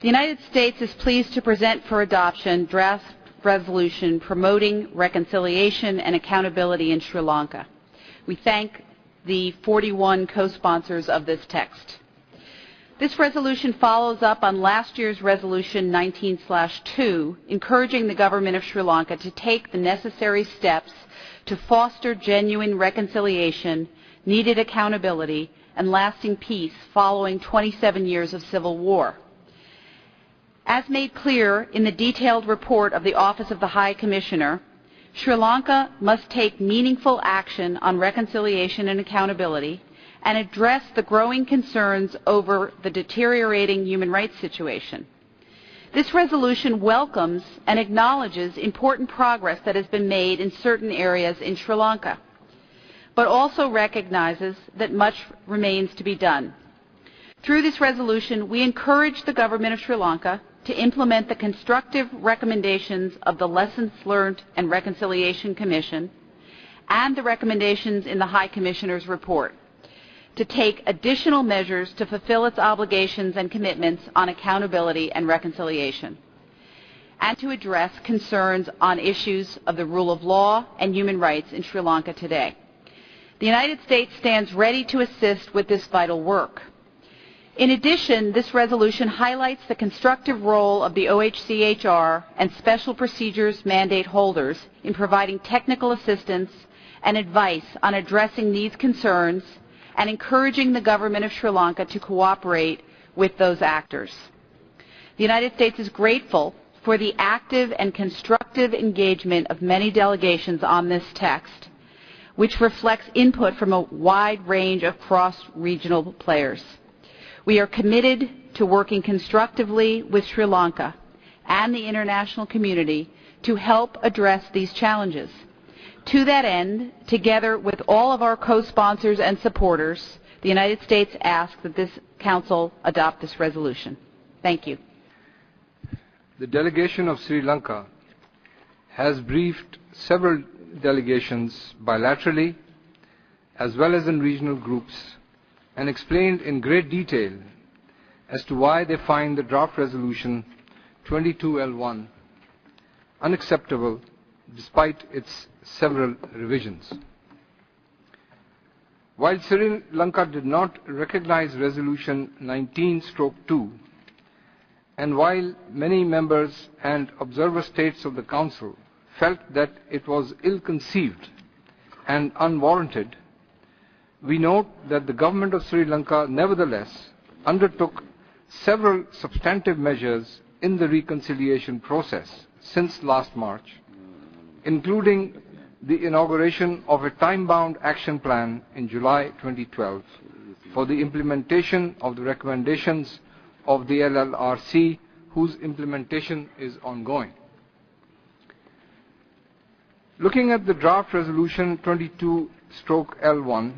The United States is pleased to present for adoption draft resolution promoting reconciliation and accountability in Sri Lanka. We thank the 41 co-sponsors of this text. This resolution follows up on last year's resolution 19/2, encouraging the government of Sri Lanka to take the necessary steps to foster genuine reconciliation, needed accountability, and lasting peace following 27 years of civil war. As made clear in the detailed report of the Office of the High Commissioner, Sri Lanka must take meaningful action on reconciliation and accountability and address the growing concerns over the deteriorating human rights situation. This resolution welcomes and acknowledges important progress that has been made in certain areas in Sri Lanka, but also recognizes that much remains to be done. Through this resolution, we encourage the government of Sri Lanka to implement the constructive recommendations of the Lessons Learned and Reconciliation Commission and the recommendations in the High Commissioner's report, to take additional measures to fulfill its obligations and commitments on accountability and reconciliation, and to address concerns on issues of the rule of law and human rights in Sri Lanka today. The United States stands ready to assist with this vital work. In addition, this resolution highlights the constructive role of the OHCHR and special procedures mandate holders in providing technical assistance and advice on addressing these concerns and encouraging the government of Sri Lanka to cooperate with those actors. The United States is grateful for the active and constructive engagement of many delegations on this text, which reflects input from a wide range of cross-regional players. We are committed to working constructively with Sri Lanka and the international community to help address these challenges. To that end, together with all of our co-sponsors and supporters, the United States asks that this Council adopt this resolution. Thank you. The delegation of Sri Lanka has briefed several delegations bilaterally as well as in regional groups and explained in great detail as to why they find the draft resolution 22L1 unacceptable despite its several revisions. While Sri Lanka did not recognize resolution 19/2, and while many members and observer states of the Council felt that it was ill-conceived and unwarranted, we note that the government of Sri Lanka nevertheless undertook several substantive measures in the reconciliation process since last March, including the inauguration of a time-bound action plan in July 2012 for the implementation of the recommendations of the LLRC, whose implementation is ongoing. Looking at the draft resolution 22/L1,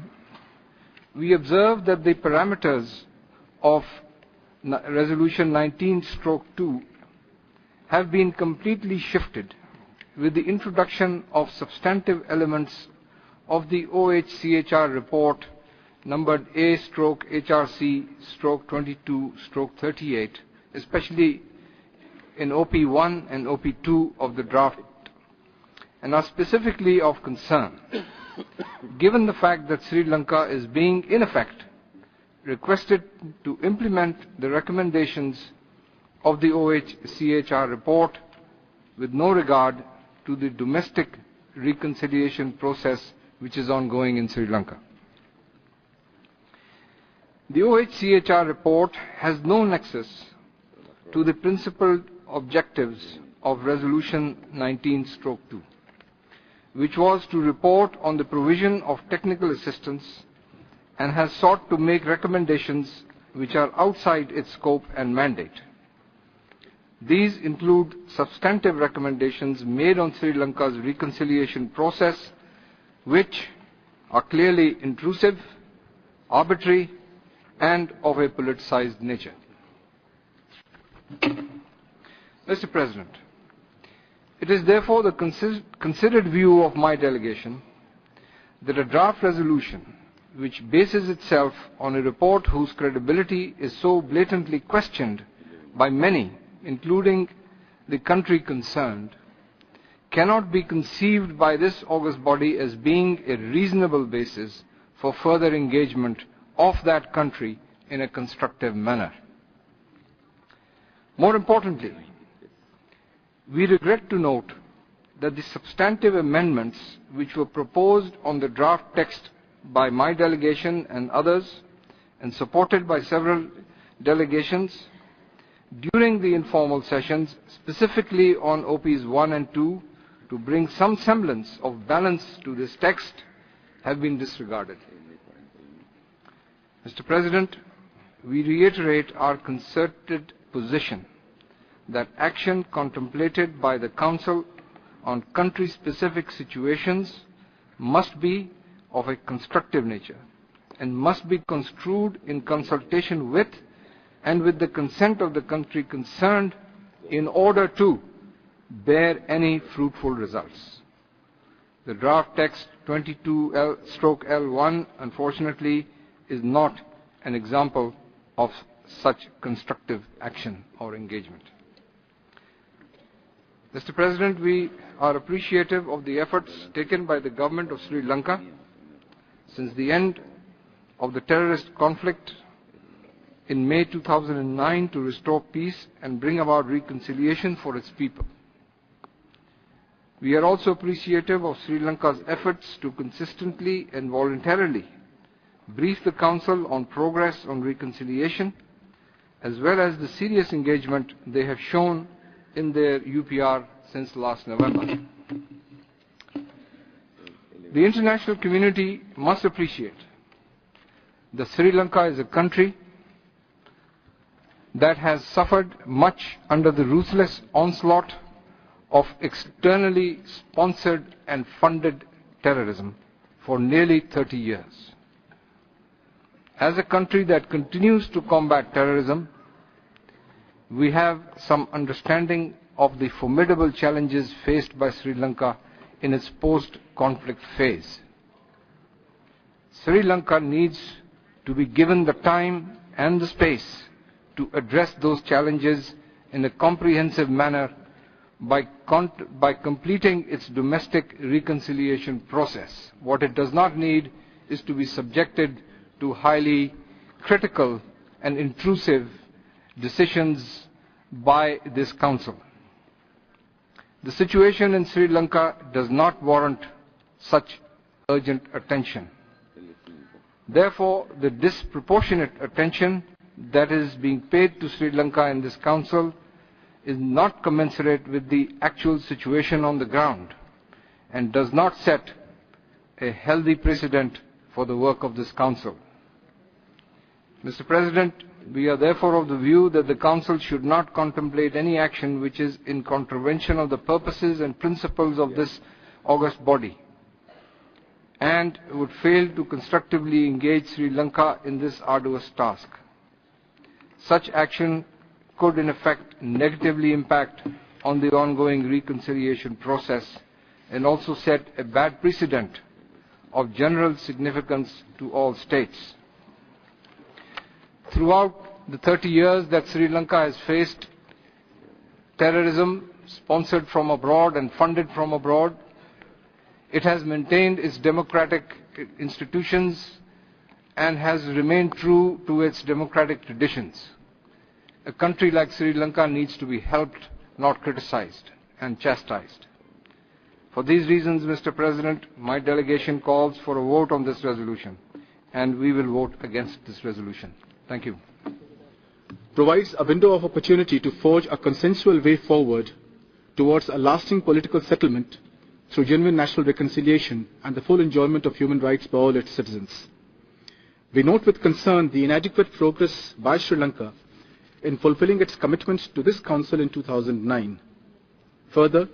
we observe that the parameters of resolution 19/2 have been completely shifted with the introduction of substantive elements of the OHCHR report numbered A/HRC/22/38, especially in OP1 and OP2 of the draft, and are specifically of concern, given the fact that Sri Lanka is being, in effect, requested to implement the recommendations of the OHCHR report with no regard to the domestic reconciliation process which is ongoing in Sri Lanka. The OHCHR report has no nexus to the principal objectives of resolution 19/2, which was to report on the provision of technical assistance and has sought to make recommendations which are outside its scope and mandate. These include substantive recommendations made on Sri Lanka's reconciliation process, which are clearly intrusive, arbitrary, and of a politicized nature. Mr. President, it is therefore the considered view of my delegation that a draft resolution which bases itself on a report whose credibility is so blatantly questioned by many, including the country concerned, cannot be conceived by this august body as being a reasonable basis for further engagement of that country in a constructive manner. More importantly, we regret to note that the substantive amendments which were proposed on the draft text by my delegation and others, and supported by several delegations during the informal sessions, specifically on OPs 1 and 2, to bring some semblance of balance to this text, have been disregarded. Mr. President, we reiterate our concerted position that action contemplated by the Council on country-specific situations must be of a constructive nature and must be construed in consultation with and with the consent of the country concerned in order to bear any fruitful results. The draft text 22L/L1, unfortunately, is not an example of such constructive action or engagement. Mr. President, we are appreciative of the efforts taken by the government of Sri Lanka since the end of the terrorist conflict in May 2009 to restore peace and bring about reconciliation for its people. We are also appreciative of Sri Lanka's efforts to consistently and voluntarily brief the Council on progress on reconciliation, as well as the serious engagement they have shown in their UPR since last November. The international community must appreciate that Sri Lanka is a country that has suffered much under the ruthless onslaught of externally sponsored and funded terrorism for nearly 30 years. As a country that continues to combat terrorism, we have some understanding of the formidable challenges faced by Sri Lanka in its post-conflict phase. Sri Lanka needs to be given the time and the space to address those challenges in a comprehensive manner by completing its domestic reconciliation process. What it does not need is to be subjected to highly critical and intrusive decisions by this Council. The situation in Sri Lanka does not warrant such urgent attention. Therefore, the disproportionate attention that is being paid to Sri Lanka in this Council is not commensurate with the actual situation on the ground and does not set a healthy precedent for the work of this Council. Mr. President, we are therefore of the view that the Council should not contemplate any action which is in contravention of the purposes and principles of this august body and would fail to constructively engage Sri Lanka in this arduous task. Such action could in effect negatively impact on the ongoing reconciliation process and also set a bad precedent of general significance to all states. Throughout the 30 years that Sri Lanka has faced terrorism sponsored from abroad and funded from abroad, it has maintained its democratic institutions and has remained true to its democratic traditions. A country like Sri Lanka needs to be helped, not criticized and chastised. For these reasons, Mr. President, my delegation calls for a vote on this resolution, and we will vote against this resolution. Thank you. Provides a window of opportunity to forge a consensual way forward towards a lasting political settlement through genuine national reconciliation and the full enjoyment of human rights by all its citizens. We note with concern the inadequate progress by Sri Lanka in fulfilling its commitments to this Council in 2009. Further,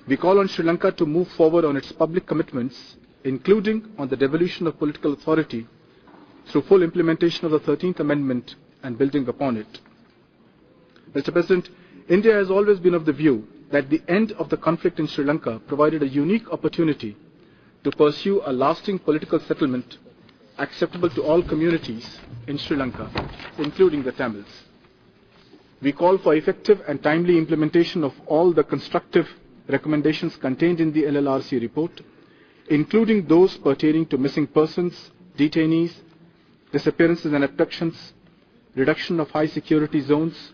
we call on Sri Lanka to move forward on its public commitments, including on the devolution of political authority through full implementation of the 13th Amendment and building upon it. Mr. President, India has always been of the view that the end of the conflict in Sri Lanka provided a unique opportunity to pursue a lasting political settlement acceptable to all communities in Sri Lanka, including the Tamils. We call for effective and timely implementation of all the constructive recommendations contained in the LLRC report, including those pertaining to missing persons, detainees, disappearances and abductions, reduction of high security zones,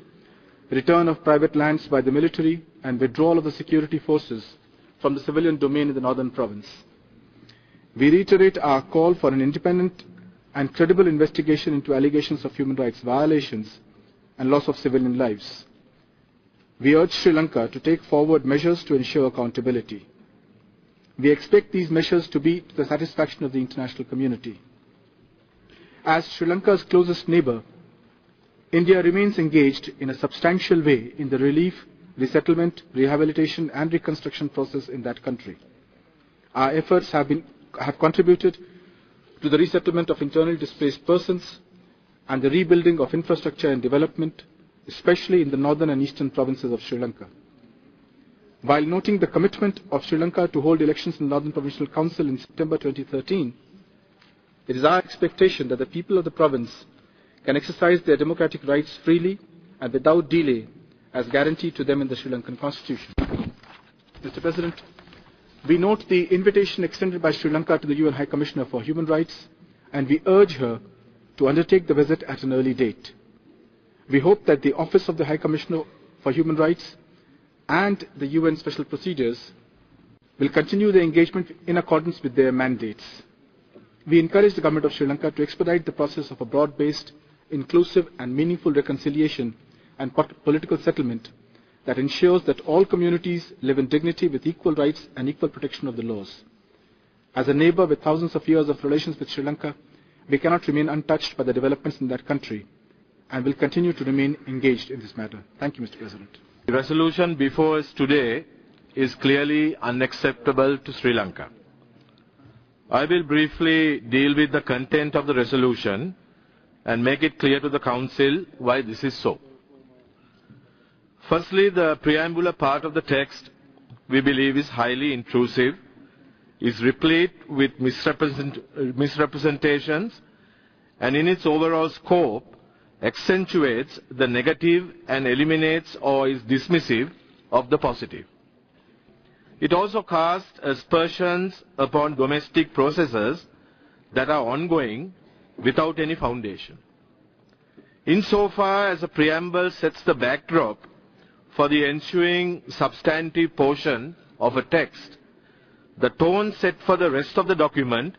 return of private lands by the military, and withdrawal of the security forces from the civilian domain in the northern province. We reiterate our call for an independent and credible investigation into allegations of human rights violations and loss of civilian lives. We urge Sri Lanka to take forward measures to ensure accountability. We expect these measures to be to the satisfaction of the international community. As Sri Lanka's closest neighbor, India remains engaged in a substantial way in the relief, resettlement, rehabilitation and reconstruction process in that country. Our efforts have contributed to the resettlement of internally displaced persons and the rebuilding of infrastructure and development, especially in the northern and eastern provinces of Sri Lanka. While noting the commitment of Sri Lanka to hold elections in the Northern Provincial Council in September 2013, it is our expectation that the people of the province can exercise their democratic rights freely and without delay as guaranteed to them in the Sri Lankan Constitution. Mr. President, we note the invitation extended by Sri Lanka to the UN High Commissioner for Human Rights, and we urge her to undertake the visit at an early date. We hope that the Office of the High Commissioner for Human Rights and the UN Special Procedures will continue their engagement in accordance with their mandates. We encourage the Government of Sri Lanka to expedite the process of a broad-based, inclusive and meaningful reconciliation and political settlement that ensures that all communities live in dignity with equal rights and equal protection of the laws. As a neighbor with thousands of years of relations with Sri Lanka, we cannot remain untouched by the developments in that country and will continue to remain engaged in this matter. Thank you, Mr. President. The resolution before us today is clearly unacceptable to Sri Lanka. I will briefly deal with the content of the resolution and make it clear to the Council why this is so. Firstly, the preambular part of the text we believe is highly intrusive, is replete with misrepresentations, and in its overall scope accentuates the negative and eliminates or is dismissive of the positive. It also casts aspersions upon domestic processes that are ongoing without any foundation. Insofar as the preamble sets the backdrop for the ensuing substantive portion of a text, the tone set for the rest of the document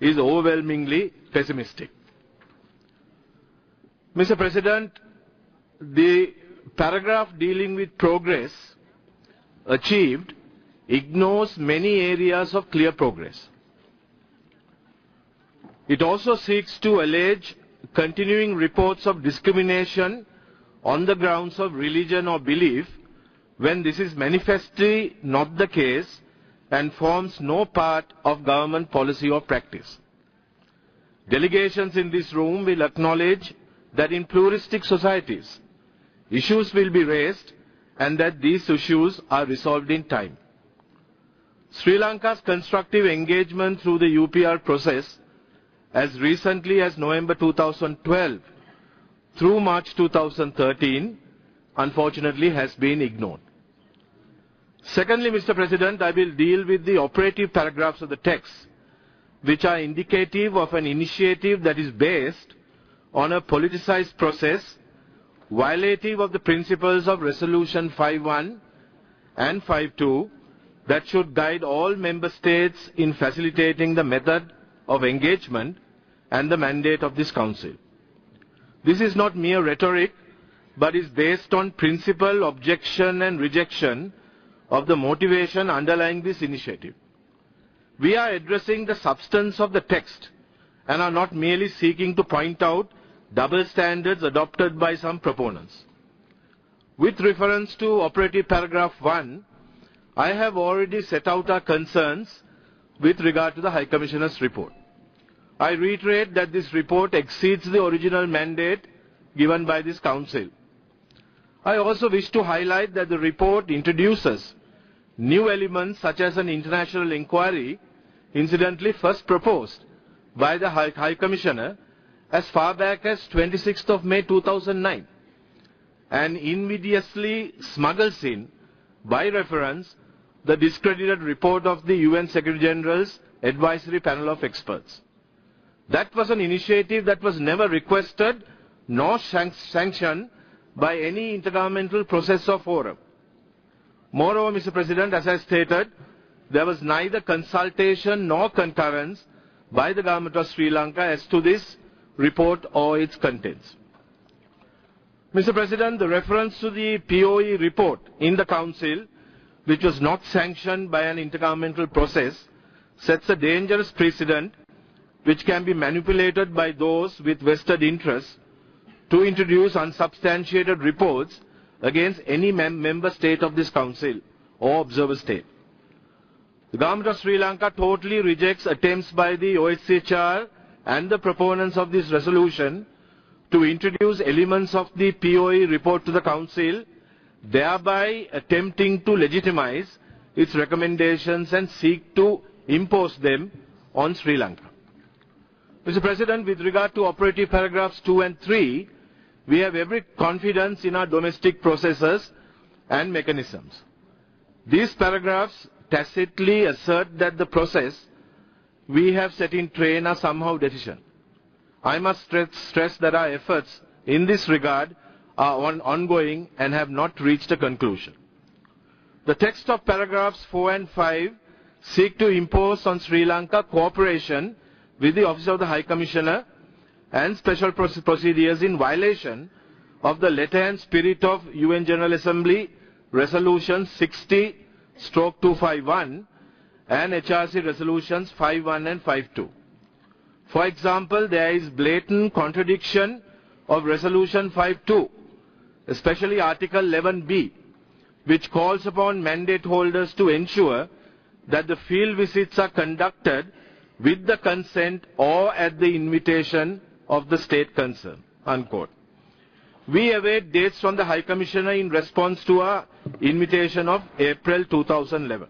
is overwhelmingly pessimistic. Mr. President, the paragraph dealing with progress achieved ignores many areas of clear progress. It also seeks to allege continuing reports of discrimination on the grounds of religion or belief when this is manifestly not the case and forms no part of government policy or practice. Delegations in this room will acknowledge that in pluralistic societies, issues will be raised and that these issues are resolved in time. Sri Lanka's constructive engagement through the UPR process as recently as November 2012 through March 2013 unfortunately has been ignored. Secondly, Mr. President, I will deal with the operative paragraphs of the text which are indicative of an initiative that is based on a politicized process violative of the principles of Resolution 5.1 and 5.2 that should guide all member states in facilitating the method of engagement and the mandate of this Council. This is not mere rhetoric, but is based on principle, objection and rejection of the motivation underlying this initiative. We are addressing the substance of the text and are not merely seeking to point out double standards adopted by some proponents. With reference to operative paragraph 1, I have already set out our concerns with regard to the High Commissioner's report. I reiterate that this report exceeds the original mandate given by this Council. I also wish to highlight that the report introduces new elements such as an international inquiry, incidentally first proposed by the High Commissioner as far back as 26th of May 2009. and invidiously smuggles in, by reference, the discredited report of the UN Secretary General's Advisory Panel of Experts. That was an initiative that was never requested nor sanctioned by any intergovernmental process or forum. Moreover, Mr. President, as I stated, there was neither consultation nor concurrence by the government of Sri Lanka as to this report or its contents. Mr. President, the reference to the POE report in the Council, which was not sanctioned by an intergovernmental process, sets a dangerous precedent which can be manipulated by those with vested interests to introduce unsubstantiated reports against any member state of this Council or observer state. The government of Sri Lanka totally rejects attempts by the OHCHR and the proponents of this resolution to introduce elements of the POE report to the Council, thereby attempting to legitimize its recommendations and seek to impose them on Sri Lanka. Mr. President, with regard to operative paragraphs 2 and 3, we have every confidence in our domestic processes and mechanisms. These paragraphs tacitly assert that the process we have set in train are somehow deficient. I must stress that our efforts in this regard are ongoing and have not reached a conclusion. The text of paragraphs 4 and 5 seek to impose on Sri Lanka cooperation with the Office of the High Commissioner and special procedures in violation of the letter and spirit of UN General Assembly Resolution 60/251 and HRC Resolutions 51 and 52. For example, there is blatant contradiction of Resolution 52, especially Article 11B, which calls upon mandate holders to ensure that the field visits are conducted with the consent or at the invitation of the state concerned, unquote. We await dates from the High Commissioner in response to our invitation of April 2011.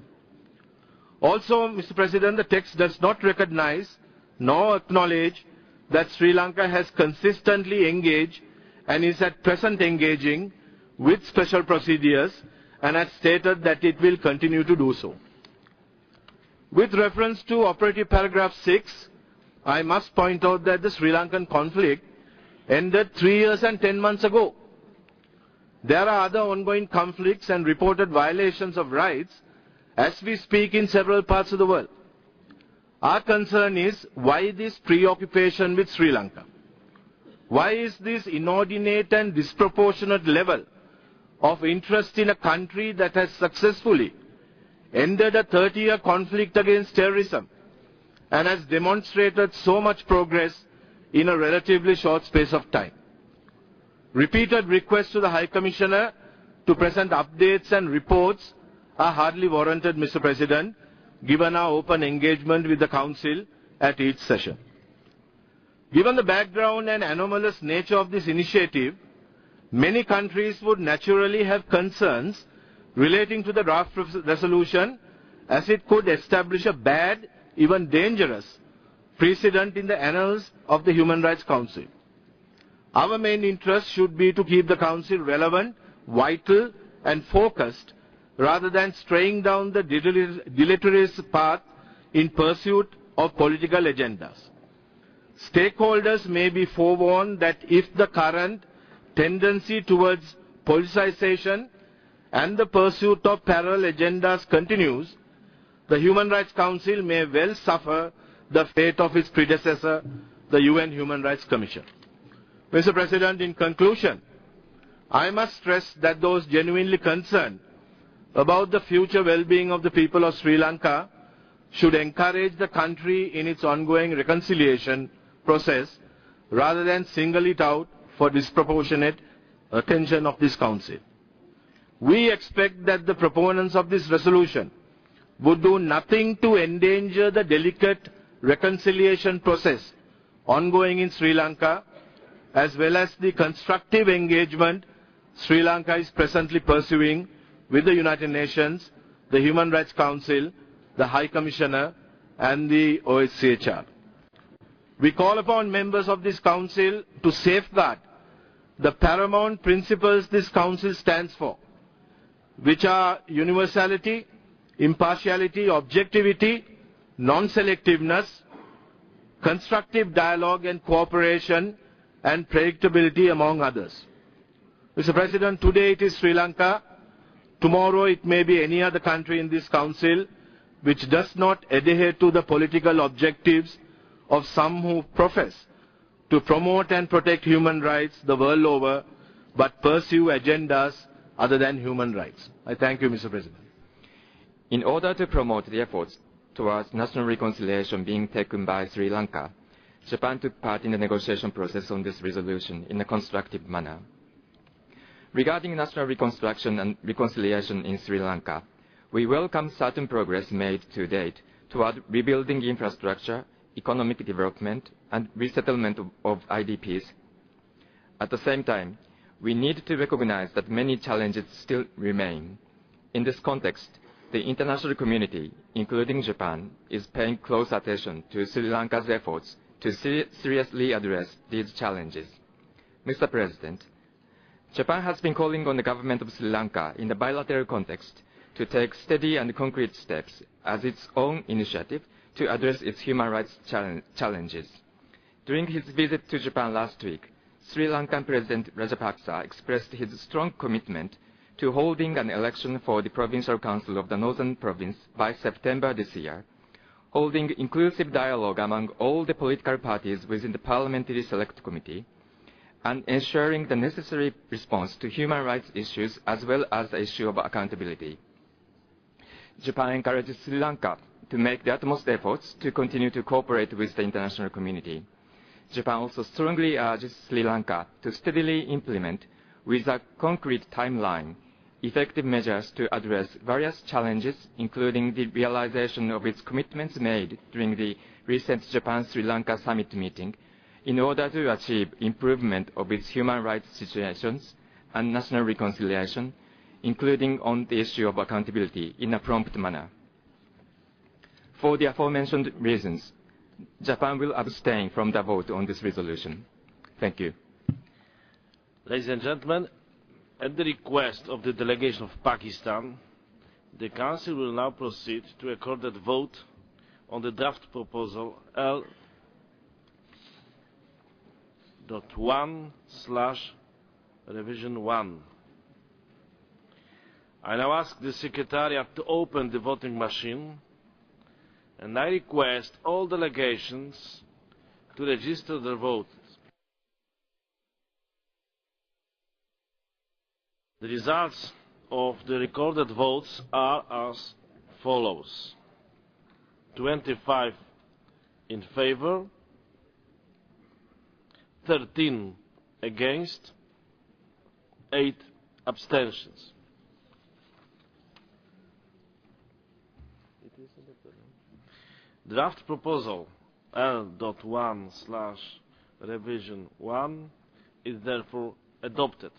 Also, Mr. President, the text does not recognize nor acknowledge that Sri Lanka has consistently engaged and is at present engaging with special procedures and has stated that it will continue to do so. With reference to operative paragraph 6, I must point out that the Sri Lankan conflict ended 3 years and 10 months ago. There are other ongoing conflicts and reported violations of rights as we speak in several parts of the world. Our concern is why this preoccupation with Sri Lanka? Why is this inordinate and disproportionate level of interest in a country that has successfully ended a 30-year conflict against terrorism and has demonstrated so much progress in a relatively short space of time? Repeated requests to the High Commissioner to present updates and reports are hardly warranted, Mr. President, given our open engagement with the Council at each session. Given the background and anomalous nature of this initiative, many countries would naturally have concerns relating to the draft resolution, as it could establish a bad, even dangerous, precedent in the annals of the Human Rights Council. Our main interest should be to keep the Council relevant, vital and focused, rather than straying down the deleterious path in pursuit of political agendas. Stakeholders may be forewarned that if the current tendency towards politicization and the pursuit of parallel agendas continues, the Human Rights Council may well suffer the fate of its predecessor, the UN Human Rights Commission. Mr. President, in conclusion, I must stress that those genuinely concerned about the future well-being of the people of Sri Lanka should encourage the country in its ongoing reconciliation process rather than single it out for disproportionate attention of this Council. We expect that the proponents of this resolution would do nothing to endanger the delicate reconciliation process ongoing in Sri Lanka, as well as the constructive engagement Sri Lanka is presently pursuing with the United Nations, the Human Rights Council, the High Commissioner, and the OHCHR. We call upon members of this Council to safeguard the paramount principles this Council stands for, which are universality, impartiality, objectivity, non-selectiveness, constructive dialogue and cooperation, and predictability, among others. Mr. President, today it is Sri Lanka, tomorrow it may be any other country in this Council which does not adhere to the political objectives of some who profess to promote and protect human rights the world over, but pursue agendas other than human rights. I thank you, Mr. President. In order to promote the efforts towards national reconciliation being taken by Sri Lanka, Japan took part in the negotiation process on this resolution in a constructive manner. Regarding national reconstruction and reconciliation in Sri Lanka, we welcome certain progress made to date toward rebuilding infrastructure, economic development, and resettlement of IDPs. At the same time, we need to recognize that many challenges still remain. In this context, the international community, including Japan, is paying close attention to Sri Lanka's efforts to seriously address these challenges. Mr. President, Japan has been calling on the government of Sri Lanka in the bilateral context to take steady and concrete steps as its own initiative to address its human rights challenges. During his visit to Japan last week, Sri Lankan President Rajapaksa expressed his strong commitment to holding an election for the Provincial Council of the Northern Province by September this year, holding inclusive dialogue among all the political parties within the Parliamentary Select Committee, and ensuring the necessary response to human rights issues as well as the issue of accountability. Japan encourages Sri Lanka to make the utmost efforts to continue to cooperate with the international community. Japan also strongly urges Sri Lanka to steadily implement, with a concrete timeline, effective measures to address various challenges, including the realization of its commitments made during the recent Japan-Sri Lanka summit meeting, in order to achieve improvement of its human rights situations and national reconciliation, including on the issue of accountability in a prompt manner. For the aforementioned reasons, Japan will abstain from the vote on this resolution. Thank you. Ladies and gentlemen, at the request of the delegation of Pakistan, the Council will now proceed to a recorded vote on the draft proposal L.1/revision 1. I now ask the Secretariat to open the voting machine, and I request all delegations to register their votes. The results of the recorded votes are as follows: 25 in favor, 13 against, 8 abstentions. Draft proposal L.1/revision 1 is therefore adopted.